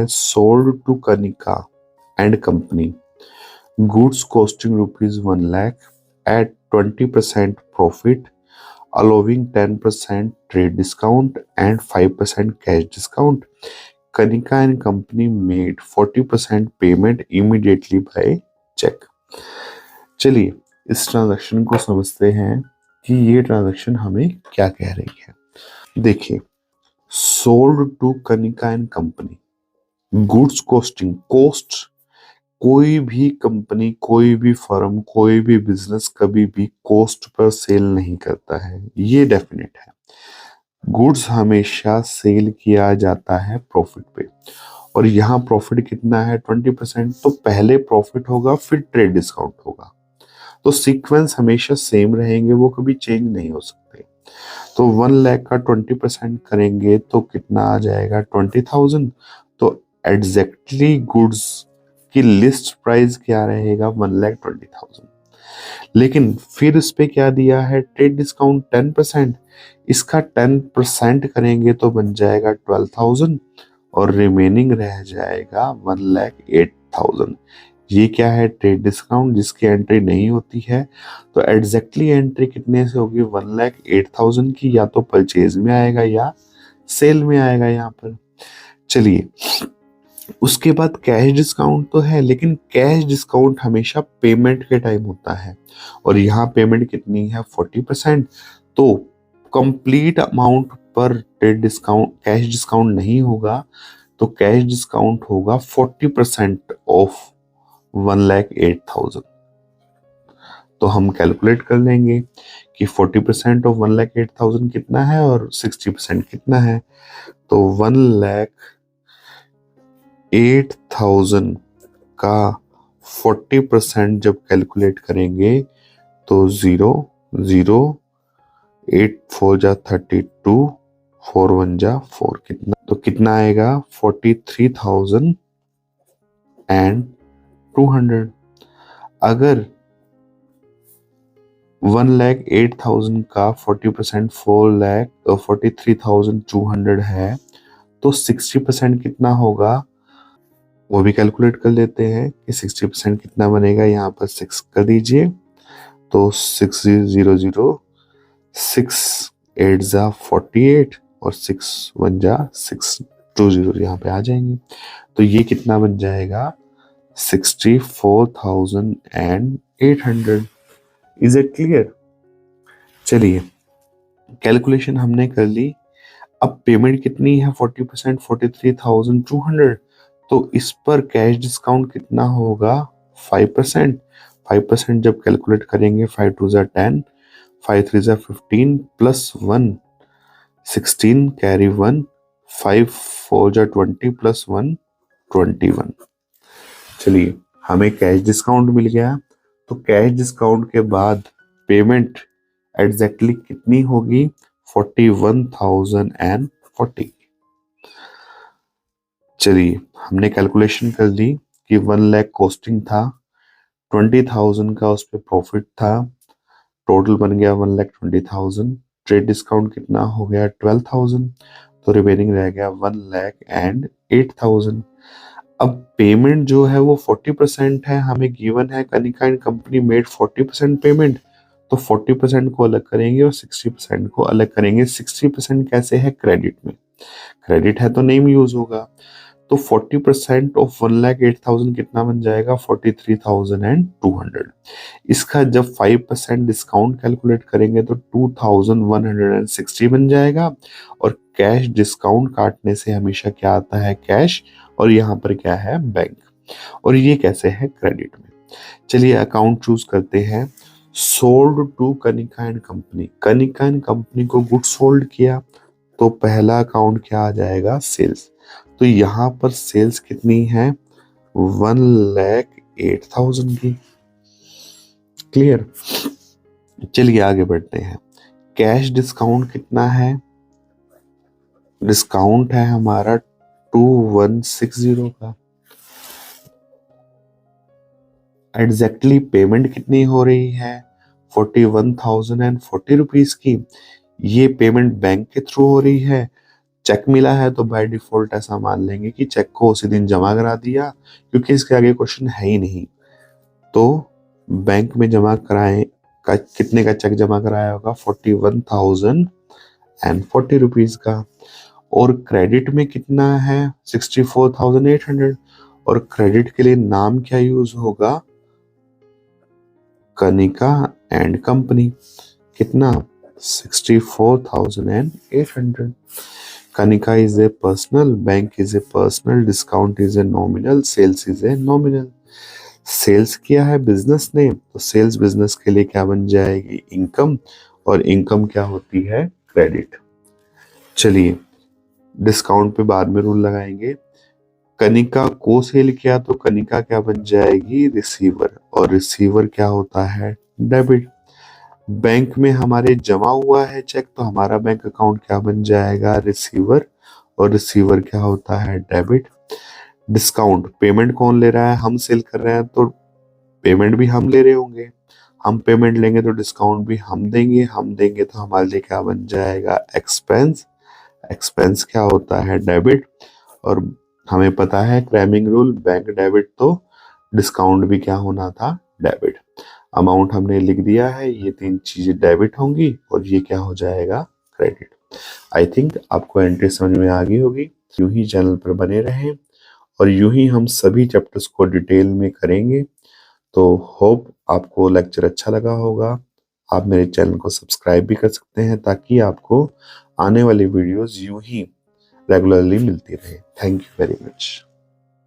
sold to Kanika and Company. Goods costing rupees 1 lakh at 20% profit, allowing 10% trade discount and 5% cash discount. Kanika and Company made 40% payment immediately by check. चलिए इस transaction को समझते हैं कि ये transaction हमें क्या कह रही है। देखिए, sold to Kanika and company, goods costing, cost, कोई भी कंपनी, कोई भी फर्म, कोई भी बिजनेस कभी भी कॉस्ट पर सेल नहीं करता है, ये डेफिनेट है। गुड्स हमेशा सेल किया जाता है प्रॉफिट पे, और यहाँ प्रॉफिट कितना है 20%, तो पहले प्रॉफिट होगा फिर ट्रेड डिस्काउंट होगा, तो सीक्वेंस हमेशा सेम रहेंगे, वो कभी चेंज नहीं हो सकते। तो 1 लाख का 20% करेंगे तो कितना आ जाएगा 20,000। तो एग्जैक्टली गुड्स की लिस्ट प्राइस क्या रहेगा 1,20,000। लेकिन फिर इस पे क्या दिया है ट्रेड डिस्काउंट 10%, इसका 10% करेंगे तो बन जाएगा 12,000 और रिमेनिंग रह जाएगा 1,08,000। ये क्या है ट्रेड डिस्काउंट जिसकी एंट्री नहीं होती है। तो एग्जैक्टली एंट्री कितने से होगी 1,08,000 की, या तो परचेज में आएगा या सेल में आएगा यहाँ पर। चलिए उसके बाद कैश डिस्काउंट तो है, लेकिन कैश डिस्काउंट हमेशा पेमेंट के टाइम होता है, और यहाँ पेमेंट कितनी है 40%। तो कंप्लीट अमाउंट पर ट्रेड डिस्काउंट, कैश डिस्काउंट नहीं होगा, तो कैश डिस्काउंट होगा 40% ऑफ 1,08,000। तो हम कैलकुलेट कर लेंगे कि 40% ऑफ 1,08,000 कितना है और 60% कितना है। तो 1,08,000 का 40% जब कैलकुलेट करेंगे तो 0 0 8 4 जा 32 4 1 जा 4, कितना, तो कितना आएगा 43,200। अगर 1,08,000 का 40% 43,200 है, तो 60% कितना होगा वो भी कैलकुलेट कर लेते हैं कि 60% कितना बनेगा। यहाँ पर 6 कर दीजिए, तो 6 0 0 6 8 जा 48 और 6 1 जा 6 2 0 यहाँ पे आ जाएंगे। तो ये कितना बन जाएगा 64,800। Is it clear? चलिए कैलकुलेशन हमने कर ली। अब पेमेंट कितनी है 40%, 43,200। तो इस पर कैश डिस्काउंट कितना होगा 5%। 5% जब कैलकुलेट करेंगे 5 2 जा 10, 5 3 जा 15 प्लस 1 16 कैरी 1, 5 4 जा 20 प्लस 1 21। चलिए हमें कैश डिस्काउंट मिल गया। तो कैश डिस्काउंट के बाद पेमेंट एग्जैक्टली कितनी होगी 41,040। चलिए हमने कैलकुलेशन कर ली कि 1 लाख कॉस्टिंग था, 20,000 का उस पर प्रॉफिट था, टोटल बन गया 1,20,000। ट्रेड डिस्काउंट कितना हो गया 12,000, तो रिमेनिंग रह गया 1,08,000। अब पेमेंट जो है वो 40% है, हमें गिवन है Kanika and company made 40% payment, तो 40% को अलग करेंगे और 60% को अलग करेंगे। 60% कैसे है क्रेडिट में, क्रेडिट है तो नेम यूज होगा। तो 40% ऑफ 1,08,000 कितना बन जाएगा 43,200। इसका जब 5% डिस्काउंट कैलकुलेट करेंगे तो 2,160 बन जाएगा, और कैश डिस्काउंट काटने से हमेशा क्या आता है कैश, और यहाँ पर क्या है बैंक, और ये कैसे है क्रेडिट में। चलिए अकाउंट चूज करते हैं। Sold to Kanika and company, Kanika and company को गुड सोल्ड किया, तो पहला अकाउंट क्या आ जाएगा सेल्स। तो यहाँ पर सेल्स कितनी है 1,08,000 की। क्लियर? चलिए आगे बढ़ते हैं। कैश डिस्काउंट कितना है, डिस्काउंट है हमारा 2,160 का। एग्जैक्टली पेमेंट कितनी हो रही है 41,040 रुपीज की। ये पेमेंट बैंक के थ्रू हो रही है, चेक मिला है तो बाय डिफॉल्ट ऐसा मान लेंगे कि चेक को उसी दिन जमा करा दिया, क्योंकि इसके आगे क्वेश्चन है ही नहीं। तो बैंक में जमा कराए का कितने का चेक जमा कराया होगा, 41,040 रुपीज का। और क्रेडिट में कितना है, 64,800। और क्रेडिट के लिए नाम क्या यूज होगा, कनिका एंड कंपनी। कितना, 64,800। Kanika is a personal, bank is a personal, discount is a nominal, sales is a nominal। Sales क्या है, बिजनेस नेम, तो सेल्स बिजनेस के लिए क्या बन जाएगी, इनकम। और इनकम क्या होती है, क्रेडिट। चलिए डिस्काउंट पे बाद में रूल लगाएंगे। कनिका को सेल किया तो कनिका क्या बन जाएगी, रिसीवर। और रिसीवर क्या होता है, डेबिट। बैंक में हमारे जमा हुआ है चेक तो हमारा बैंक अकाउंट क्या बन जाएगा, रिसीवर। और रिसीवर क्या होता है, डेबिट। डिस्काउंट, पेमेंट कौन ले रहा है, हम सेल कर रहे हैं तो पेमेंट भी हम ले रहे होंगे। हम पेमेंट लेंगे तो डिस्काउंट भी हम देंगे। हम देंगे तो हमारे लिए क्या बन जाएगा, एक्सपेंस। एक्सपेंस क्या होता है, डेबिट। और हमें पता है क्रैमिंग रूल, बैंक डेबिट तो डिस्काउंट भी क्या होना था, डेबिट। अमाउंट हमने लिख दिया है, ये तीन चीजें डेबिट होंगी और ये क्या हो जाएगा, क्रेडिट। आई थिंक आपको एंट्री समझ में आ गई होगी। यूं ही चैनल पर बने रहें और यूं ही हम सभी चैप्टर्स को डिटेल में करेंगे। तो होप आपको लेक्चर अच्छा लगा होगा। आप मेरे चैनल को सब्सक्राइब भी कर सकते हैं ताकि आपको आने वाली वीडियोस यूं ही रेगुलरली मिलती रहे। Thank you very much.